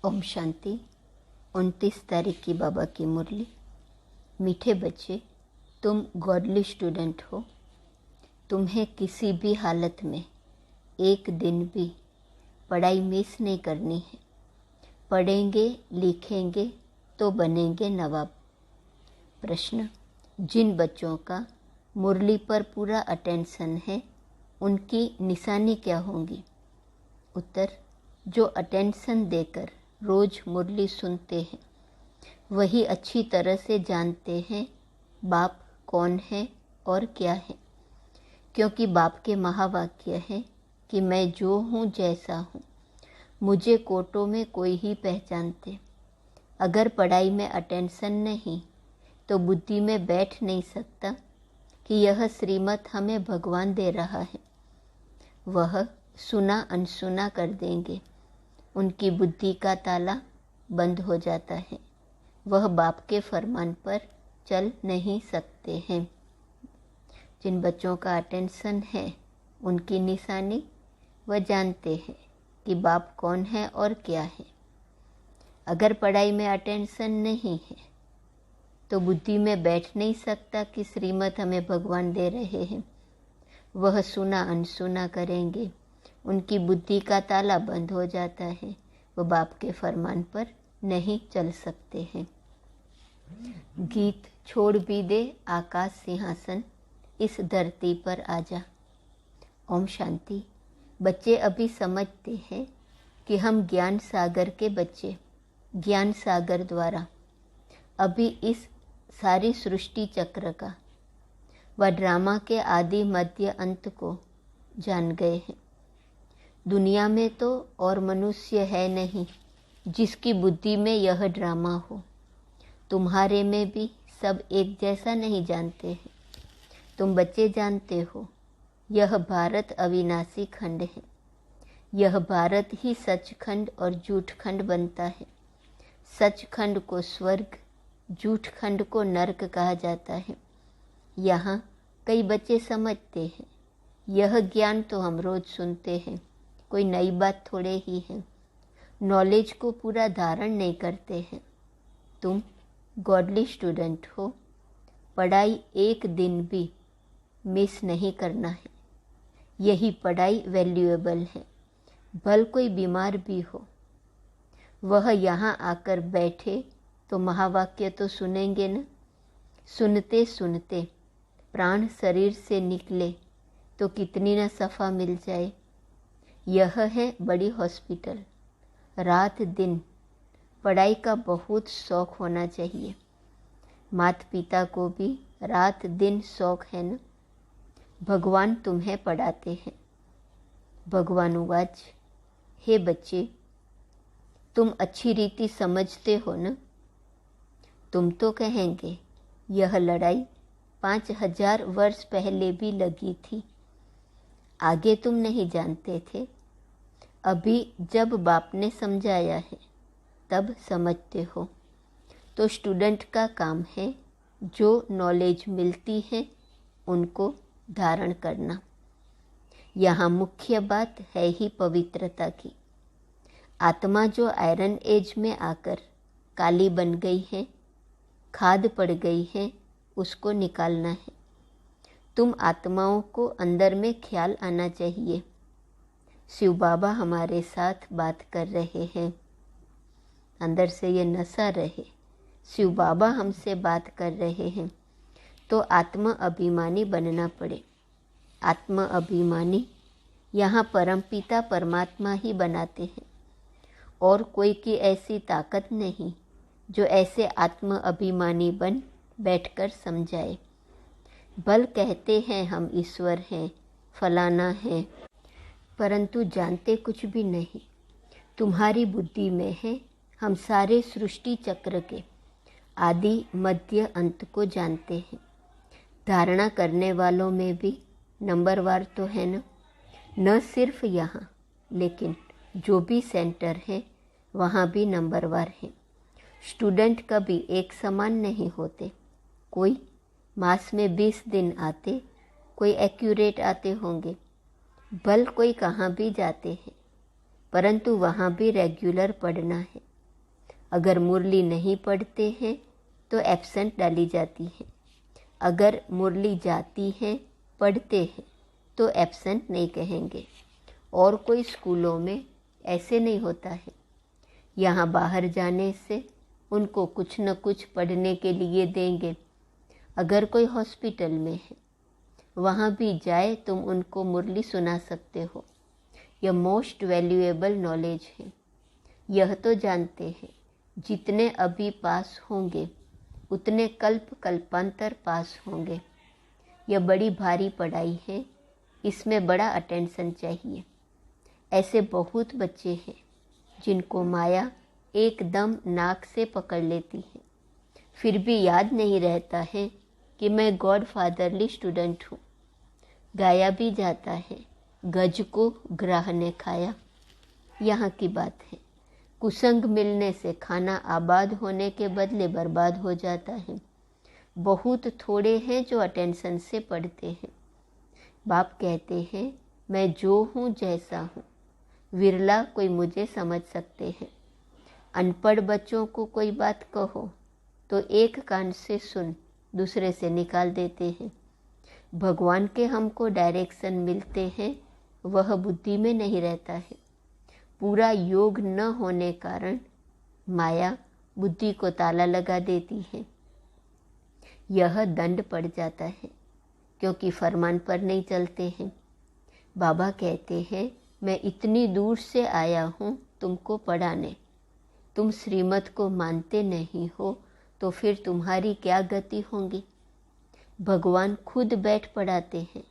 ओम शांति। 29 तारीख की बाबा की मुरली। मीठे बच्चे, तुम गॉडली स्टूडेंट हो। तुम्हें किसी भी हालत में एक दिन भी पढ़ाई मिस नहीं करनी है। पढ़ेंगे लिखेंगे तो बनेंगे नवाब। प्रश्न: जिन बच्चों का मुरली पर पूरा अटेंशन है उनकी निशानी क्या होंगी? उत्तर: जो अटेंशन देकर रोज मुरली सुनते हैं वही अच्छी तरह से जानते हैं बाप कौन है और क्या है, क्योंकि बाप के महावाक्य है कि मैं जो हूँ जैसा हूँ, मुझे कोटों में कोई ही पहचानते। अगर पढ़ाई में अटेंशन नहीं तो बुद्धि में बैठ नहीं सकता कि यह श्रीमत हमें भगवान दे रहा है। वह सुना अनसुना कर देंगे, उनकी बुद्धि का ताला बंद हो जाता है, वह बाप के फरमान पर चल नहीं सकते हैं। जिन बच्चों का अटेंशन है उनकी निशानी, वह जानते हैं कि बाप कौन है और क्या है। अगर पढ़ाई में अटेंशन नहीं है तो बुद्धि में बैठ नहीं सकता कि श्रीमत हमें भगवान दे रहे हैं। वह सुना अनसुना करेंगे, उनकी बुद्धि का ताला बंद हो जाता है, वो बाप के फरमान पर नहीं चल सकते हैं। गीत छोड़ भी दे आकाश सिंहासन, इस धरती पर आजा। ओम शांति। बच्चे अभी समझते हैं कि हम ज्ञान सागर के बच्चे, ज्ञान सागर द्वारा अभी इस सारी सृष्टि चक्र का व ड्रामा के आदि मध्य अंत को जान गए हैं। दुनिया में तो और मनुष्य है नहीं जिसकी बुद्धि में यह ड्रामा हो। तुम्हारे में भी सब एक जैसा नहीं जानते हैं। तुम बच्चे जानते हो यह भारत अविनाशी खंड है। यह भारत ही सचखंड और झूठ खंड बनता है। सचखंड को स्वर्ग, झूठ खंड को नरक कहा जाता है। यहाँ कई बच्चे समझते हैं यह ज्ञान तो हम रोज सुनते हैं, कोई नई बात थोड़े ही है। नॉलेज को पूरा धारण नहीं करते हैं। तुम गॉडली स्टूडेंट हो। पढ़ाई एक दिन भी मिस नहीं करना है। यही पढ़ाई वैल्यूएबल है। भल कोई बीमार भी हो, वह यहाँ आकर बैठे तो महावाक्य तो सुनेंगे न। सुनते सुनते प्राण शरीर से निकले तो कितनी न सफ़ा मिल जाए। यह है बड़ी हॉस्पिटल। रात दिन पढ़ाई का बहुत शौक़ होना चाहिए। माता पिता को भी रात दिन शौक़ है न। भगवान तुम्हें पढ़ाते हैं। भगवान उवाच, हे बच्चे, तुम अच्छी रीति समझते हो न। तुम तो कहेंगे यह लड़ाई 5000 वर्ष पहले भी लगी थी, आगे तुम नहीं जानते थे। अभी जब बाप ने समझाया है तब समझते हो। तो स्टूडेंट का काम है जो नॉलेज मिलती है उनको धारण करना। यहाँ मुख्य बात है ही पवित्रता की। आत्मा जो आयरन एज में आकर काली बन गई है, खाद पड़ गई है, उसको निकालना है। तुम आत्माओं को अंदर में ख्याल आना चाहिए शिव बाबा हमारे साथ बात कर रहे हैं। अंदर से ये नशा रहे, शिव बाबा हमसे बात कर रहे हैं। तो आत्म अभिमानी बनना पड़े। आत्म अभिमानी यहाँ परमपिता परमात्मा ही बनाते हैं और कोई की ऐसी ताकत नहीं जो ऐसे आत्म अभिमानी बन बैठकर समझाए। भल कहते हैं हम ईश्वर हैं, फलाना है, परंतु जानते कुछ भी नहीं। तुम्हारी बुद्धि में है हम सारे सृष्टि चक्र के आदि मध्य अंत को जानते हैं। धारणा करने वालों में भी नंबरवार तो है न सिर्फ यहाँ, लेकिन जो भी सेंटर है वहाँ भी नंबरवार है। स्टूडेंट कभी एक समान नहीं होते। कोई मास में 20 दिन आते, कोई एक्यूरेट आते होंगे, भल कोई कहाँ भी जाते हैं, परंतु वहाँ भी रेगुलर पढ़ना है। अगर मुरली नहीं पढ़ते हैं तो एब्सेंट डाली जाती है। अगर मुरली जाती है, पढ़ते हैं तो एब्सेंट नहीं कहेंगे। और कोई स्कूलों में ऐसे नहीं होता है। यहाँ बाहर जाने से उनको कुछ न कुछ पढ़ने के लिए देंगे। अगर कोई हॉस्पिटल में है, वहाँ भी जाए तुम उनको मुरली सुना सकते हो। यह मोस्ट वैल्यूएबल नॉलेज है। यह तो जानते हैं जितने अभी पास होंगे उतने कल्पांतर पास होंगे। यह बड़ी भारी पढ़ाई है, इसमें बड़ा अटेंशन चाहिए। ऐसे बहुत बच्चे हैं जिनको माया एकदम नाक से पकड़ लेती है, फिर भी याद नहीं रहता है कि मैं गॉड फादरली स्टूडेंट हूँ। गाया भी जाता है, गज को ग्राह ने खाया। यहाँ की बात है, कुसंग मिलने से खाना आबाद होने के बदले बर्बाद हो जाता है। बहुत थोड़े हैं जो अटेंशन से पढ़ते हैं। बाप कहते हैं मैं जो हूँ जैसा हूँ, विरला कोई मुझे समझ सकते हैं। अनपढ़ बच्चों को कोई बात कहो तो एक कान से सुन दूसरे से निकाल देते हैं। भगवान के हमको डायरेक्शन मिलते हैं, वह बुद्धि में नहीं रहता है। पूरा योग न होने कारण माया बुद्धि को ताला लगा देती है। यह दंड पड़ जाता है क्योंकि फरमान पर नहीं चलते हैं। बाबा कहते हैं मैं इतनी दूर से आया हूँ तुमको पढ़ाने। तुम श्रीमत को मानते नहीं हो तो फिर तुम्हारी क्या गति होगी। भगवान खुद बैठ पढ़ाते हैं,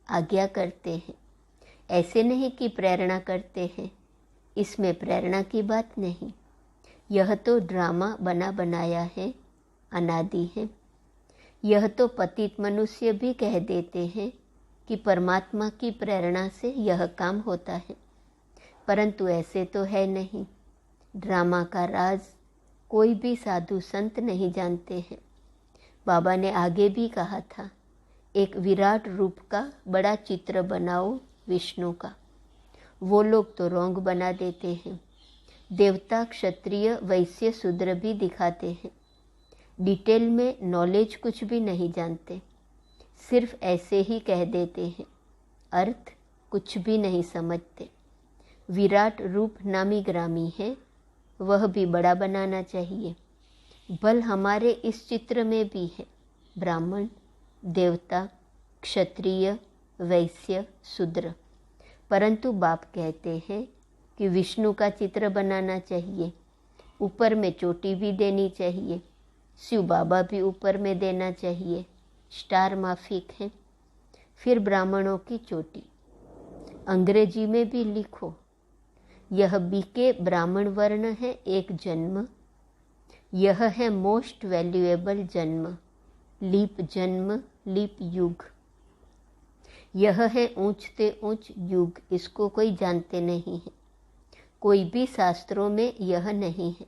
आज्ञा करते हैं। ऐसे नहीं कि प्रेरणा करते हैं, इसमें प्रेरणा की बात नहीं। यह तो ड्रामा बना बनाया है, अनादि है। यह तो पतित मनुष्य भी कह देते हैं कि परमात्मा की प्रेरणा से यह काम होता है, परंतु ऐसे तो है नहीं। ड्रामा का राज कोई भी साधु संत नहीं जानते हैं। बाबा ने आगे भी कहा था, एक विराट रूप का बड़ा चित्र बनाओ विष्णु का। वो लोग तो रोंग बना देते हैं। देवता, क्षत्रिय, वैश्य, शूद्र भी दिखाते हैं। डिटेल में नॉलेज कुछ भी नहीं जानते, सिर्फ ऐसे ही कह देते हैं, अर्थ कुछ भी नहीं समझते। विराट रूप नामी ग्रामी है, वह भी बड़ा बनाना चाहिए। बल हमारे इस चित्र में भी है, ब्राह्मण, देवता, क्षत्रिय, वैश्य, शूद्र। परंतु बाप कहते हैं कि विष्णु का चित्र बनाना चाहिए, ऊपर में चोटी भी देनी चाहिए, शिव बाबा भी ऊपर में देना चाहिए, स्टार माफिक है। फिर ब्राह्मणों की चोटी। अंग्रेजी में भी लिखो, यह बीके ब्राह्मण वर्ण है एक जन्म। यह है मोस्ट वैल्यूएबल जन्म, लीप जन्म, लीप युग। यह है ऊंचते ऊंच युग, इसको कोई जानते नहीं है। कोई भी शास्त्रों में यह नहीं है।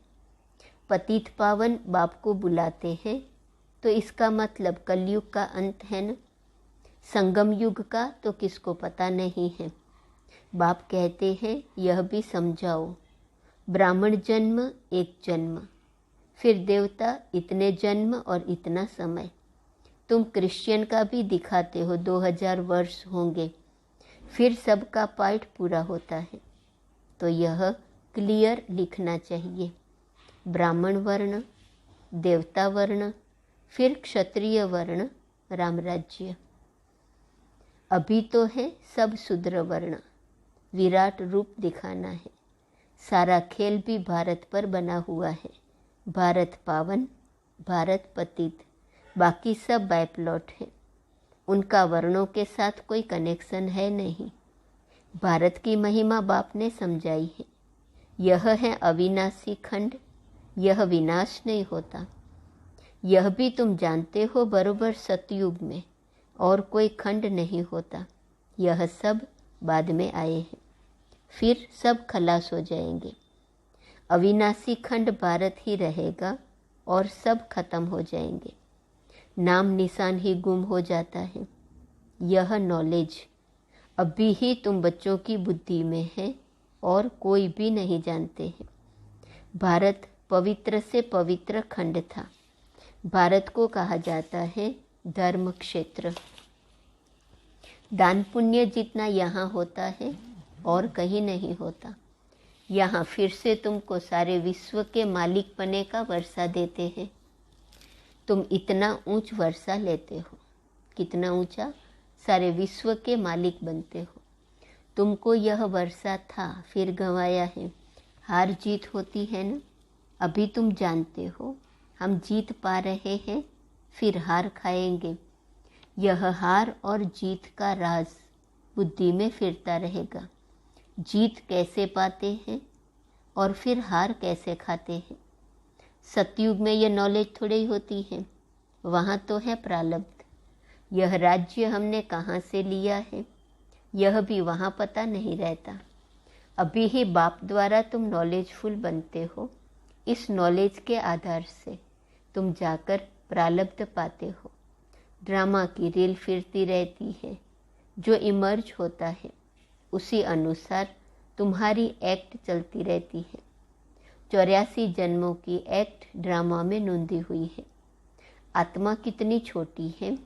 पतित पावन बाप को बुलाते हैं तो इसका मतलब कलयुग का अंत है न। संगम युग का तो किसको पता नहीं है। बाप कहते हैं यह भी समझाओ, ब्राह्मण जन्म एक जन्म, फिर देवता इतने जन्म और इतना समय। तुम क्रिश्चियन का भी दिखाते हो 2000 वर्ष होंगे, फिर सबका पार्ट पूरा होता है। तो यह क्लियर लिखना चाहिए, ब्राह्मण वर्ण, देवता वर्ण, फिर क्षत्रिय वर्ण, रामराज्य। अभी तो है सब शूद्र वर्ण। विराट रूप दिखाना है। सारा खेल भी भारत पर बना हुआ है। भारत पावन, भारत पतित, बाकी सब बायप्लॉट है। उनका वर्णों के साथ कोई कनेक्शन है नहीं। भारत की महिमा बाप ने समझाई है। यह है अविनाशी खंड, यह विनाश नहीं होता। यह भी तुम जानते हो बरोबर सतयुग में और कोई खंड नहीं होता। यह सब बाद में आए हैं, फिर सब खलास हो जाएंगे। अविनाशी खंड भारत ही रहेगा और सब खत्म हो जाएंगे। नाम निशान ही गुम हो जाता है। यह नॉलेज अभी ही तुम बच्चों की बुद्धि में है और कोई भी नहीं जानते हैं। भारत पवित्र से पवित्र खंड था। भारत को कहा जाता है धर्म क्षेत्र। दान पुण्य जितना यहाँ होता है और कहीं नहीं होता। यहाँ फिर से तुमको सारे विश्व के मालिक बने का वर्षा देते हैं। तुम इतना ऊंच वर्षा लेते हो, कितना ऊंचा, सारे विश्व के मालिक बनते हो। तुमको यह वर्षा था, फिर गंवाया है। हार जीत होती है ना, अभी तुम जानते हो हम जीत पा रहे हैं, फिर हार खाएंगे। यह हार और जीत का राज बुद्धि में फिरता रहेगा। जीत कैसे पाते हैं और फिर हार कैसे खाते हैं। सतयुग में यह नॉलेज थोड़ी ही होती है, वहाँ तो है प्रारब्ध। यह राज्य हमने कहाँ से लिया है यह भी वहाँ पता नहीं रहता। अभी ही बाप द्वारा तुम नॉलेजफुल बनते हो। इस नॉलेज के आधार से तुम जाकर प्रारब्ध पाते हो। ड्रामा की रील फिरती रहती है, जो इमर्ज होता है उसी अनुसार तुम्हारी एक्ट चलती रहती है। 84 जन्मों की एक्ट ड्रामा में नोंदी हुई है। आत्मा कितनी छोटी है,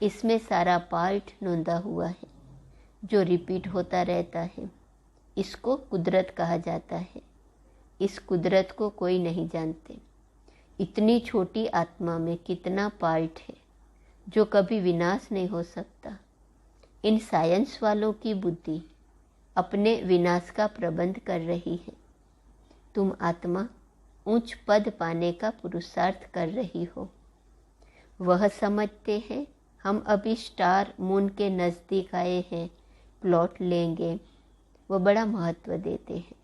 इसमें सारा पार्ट नोंदा हुआ है जो रिपीट होता रहता है। इसको कुदरत कहा जाता है। इस कुदरत को कोई नहीं जानते। इतनी छोटी आत्मा में कितना पार्ट है जो कभी विनाश नहीं हो सकता। इन साइंस वालों की बुद्धि अपने विनाश का प्रबंध कर रही है। तुम आत्मा उच्च पद पाने का पुरुषार्थ कर रही हो। वह समझते हैं हम अभी स्टार मून के नज़दीक आए हैं, प्लॉट लेंगे। वो बड़ा महत्व देते हैं।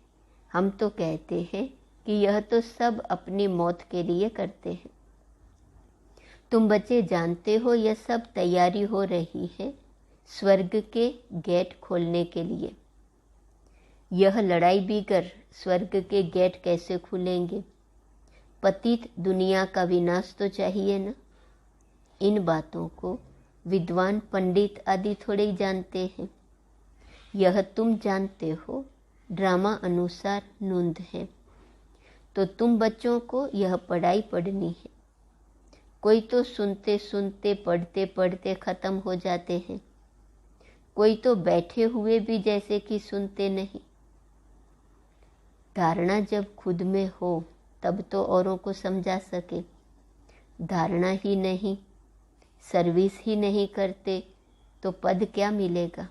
हम तो कहते हैं कि यह तो सब अपनी मौत के लिए करते हैं। तुम बच्चे जानते हो यह सब तैयारी हो रही है स्वर्ग के गेट खोलने के लिए। यह लड़ाई भी कर स्वर्ग के गेट कैसे खुलेंगे। पतित दुनिया का विनाश तो चाहिए न। इन बातों को विद्वान पंडित आदि थोड़े ही जानते हैं। यह तुम जानते हो, ड्रामा अनुसार नोंद है। तो तुम बच्चों को यह पढ़ाई पढ़नी है। कोई तो सुनते सुनते पढ़ते पढ़ते ख़त्म हो जाते हैं, कोई तो बैठे हुए भी जैसे कि सुनते नहीं। धारणा जब खुद में हो तब तो औरों को समझा सके। धारणा ही नहीं, सर्विस ही नहीं करते तो पद क्या मिलेगा।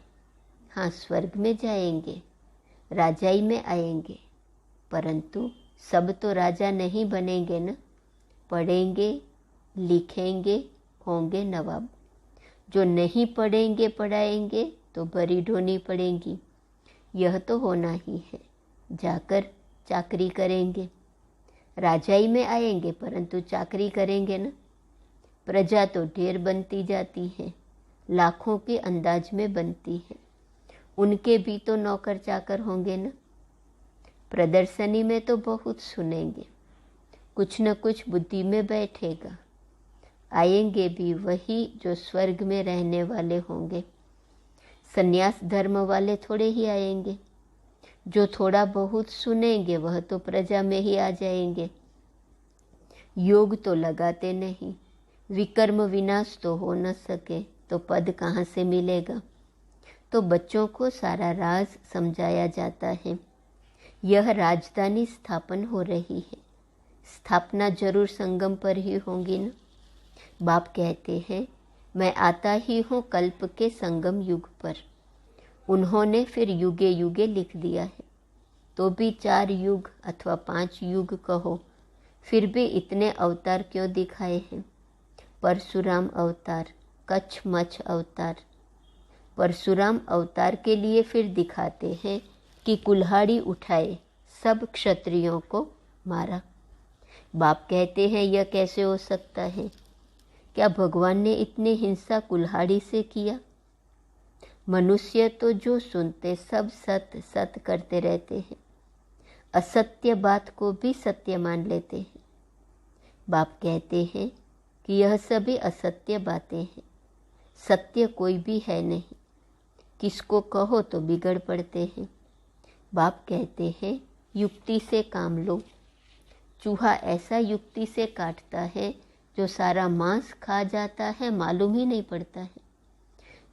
हाँ, स्वर्ग में जाएंगे, राजाई में आएंगे, परंतु सब तो राजा नहीं बनेंगे न। पढ़ेंगे, लिखेंगे, होंगे नवाब। जो नहीं पढ़ेंगे पढ़ाएंगे तो बरी ढोनी पड़ेंगी। यह तो होना ही है। जाकर चाकरी करेंगे, राजाई में आएंगे परंतु चाकरी करेंगे न। प्रजा तो ढेर बनती जाती है, लाखों के अंदाज में बनती है। उनके भी तो नौकर चाकर होंगे न। प्रदर्शनी में तो बहुत सुनेंगे, कुछ न कुछ बुद्धि में बैठेगा। आएंगे भी वही जो स्वर्ग में रहने वाले होंगे। संन्यास धर्म वाले थोड़े ही आएंगे। जो थोड़ा बहुत सुनेंगे वह तो प्रजा में ही आ जाएंगे। योग तो लगाते नहीं, विकर्म विनाश तो हो न सके तो पद कहाँ से मिलेगा। तो बच्चों को सारा राज समझाया जाता है। यह राजधानी स्थापन हो रही है। स्थापना जरूर संगम पर ही होगी न। बाप कहते हैं मैं आता ही हूँ कल्प के संगम युग पर। उन्होंने फिर युगे युगे लिख दिया है, तो भी 4 युग अथवा 5 युग कहो, फिर भी इतने अवतार क्यों दिखाए हैं। परशुराम अवतार, कच्छ मच्छ अवतार। परशुराम अवतार के लिए फिर दिखाते हैं कि कुल्हाड़ी उठाए सब क्षत्रियों को मारा। बाप कहते हैं यह कैसे हो सकता है। क्या भगवान ने इतनी हिंसा कुल्हाड़ी से किया। मनुष्य तो जो सुनते सब सत्य सत्य करते रहते हैं, असत्य बात को भी सत्य मान लेते हैं। बाप कहते हैं कि यह सभी असत्य बातें हैं, सत्य कोई भी है नहीं। किसको कहो तो बिगड़ पड़ते हैं। बाप कहते हैं युक्ति से काम लो। चूहा ऐसा युक्ति से काटता है जो सारा मांस खा जाता है, मालूम ही नहीं पड़ता है।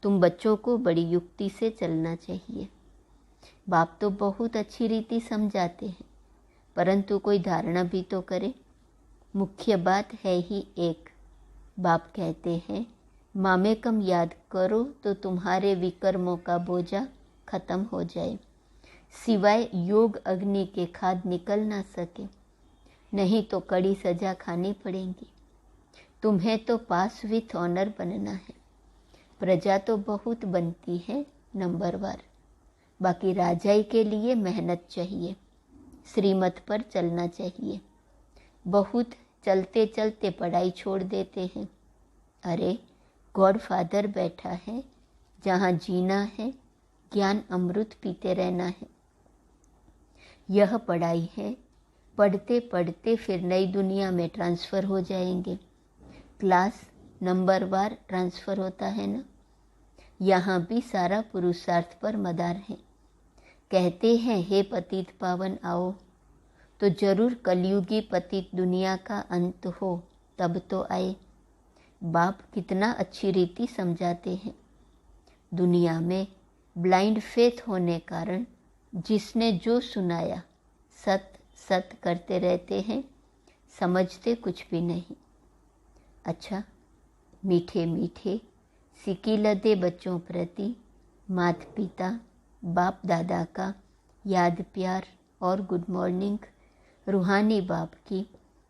तुम बच्चों को बड़ी युक्ति से चलना चाहिए। बाप तो बहुत अच्छी रीति समझाते हैं, परंतु कोई धारणा भी तो करे। मुख्य बात है ही एक। बाप कहते हैं मामेकम याद करो तो तुम्हारे विकर्मों का बोझा खत्म हो जाए, सिवाय योग अग्नि के खाद निकल ना सके, नहीं तो कड़ी सजा खानी पड़ेगी। तुम्हें तो पास विथ ऑनर बनना है। प्रजा तो बहुत बनती है नंबरवार, बाकी राजाई के लिए मेहनत चाहिए, श्रीमत पर चलना चाहिए। बहुत चलते चलते पढ़ाई छोड़ देते हैं। अरे गॉड फादर बैठा है, जहाँ जीना है, ज्ञान अमृत पीते रहना है। यह पढ़ाई है, पढ़ते पढ़ते फिर नई दुनिया में ट्रांसफ़र हो जाएंगे। क्लास नंबरवार ट्रांसफ़र होता है ना, यहाँ भी सारा पुरुषार्थ पर मदार है। कहते हैं हे पतित पावन आओ, तो जरूर कलयुगी पतित दुनिया का अंत हो तब तो आए। बाप कितना अच्छी रीति समझाते हैं। दुनिया में ब्लाइंड फेथ होने कारण जिसने जो सुनाया सत सत करते रहते हैं, समझते कुछ भी नहीं। अच्छा, मीठे मीठे सिकीलदे बच्चों प्रति माता पिता बाप दादा का याद प्यार और गुड मॉर्निंग। रूहानी बाप की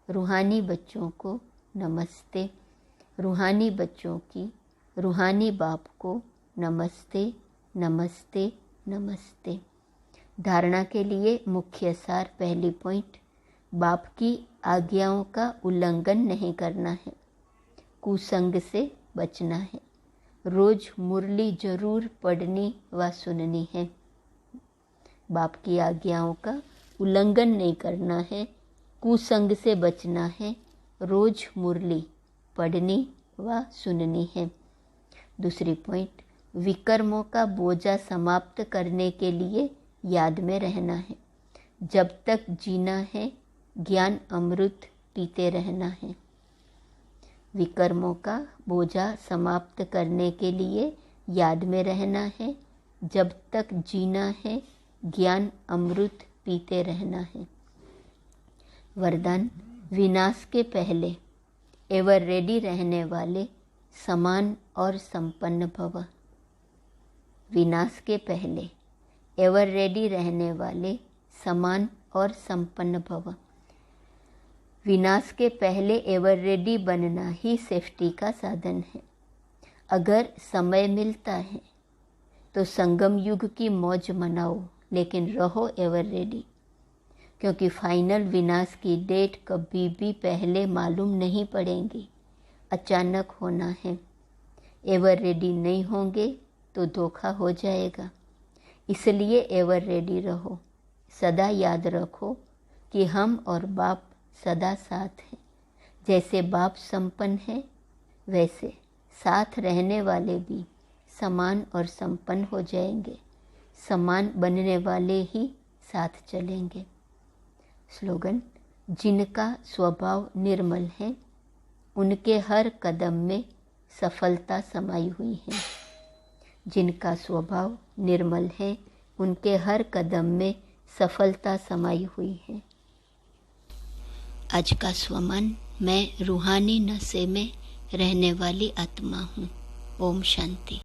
रूहानी बच्चों को नमस्ते, रूहानी बच्चों की रूहानी बाप को नमस्ते नमस्ते नमस्ते। धारणा के लिए मुख्य सार, पहली पॉइंट, बाप की आज्ञाओं का उल्लंघन नहीं करना है, कुसंग से बचना है। रोज मुरली जरूर पढ़नी व सुननी है। बाप की आज्ञाओं का उल्लंघन नहीं करना है, कुसंग से बचना है, रोज मुरली पढ़नी व सुननी है। दूसरी पॉइंट, विकर्मों का बोझा समाप्त करने के लिए याद में रहना है। जब तक जीना है, ज्ञान अमृत पीते रहना है। विकर्मों का बोझा समाप्त करने के लिए याद में रहना है। जब तक जीना है, ज्ञान अमृत पीते रहना है। वरदान, विनाश के पहले एवर रेडी रहने वाले समान और संपन्न भव। विनाश के पहले एवर रेडी रहने वाले समान और संपन्न भव। विनाश के पहले एवर रेडी बनना ही सेफ्टी का साधन है। अगर समय मिलता है तो संगम युग की मौज मनाओ, लेकिन रहो एवर रेडी, क्योंकि फाइनल विनाश की डेट कभी भी पहले मालूम नहीं पड़ेगी, अचानक होना है। एवर रेडी नहीं होंगे तो धोखा हो जाएगा, इसलिए एवर रेडी रहो। सदा याद रखो कि हम और बाप सदा साथ हैं। जैसे बाप संपन्न है, वैसे साथ रहने वाले भी समान और संपन्न हो जाएंगे। समान बनने वाले ही साथ चलेंगे। स्लोगन, जिनका स्वभाव निर्मल है, उनके हर कदम में सफलता समाई हुई है। जिनका स्वभाव निर्मल है, उनके हर कदम में सफलता समाई हुई है। आज का स्वमान, मैं रूहानी नशे में रहने वाली आत्मा हूँ। ओम शांति।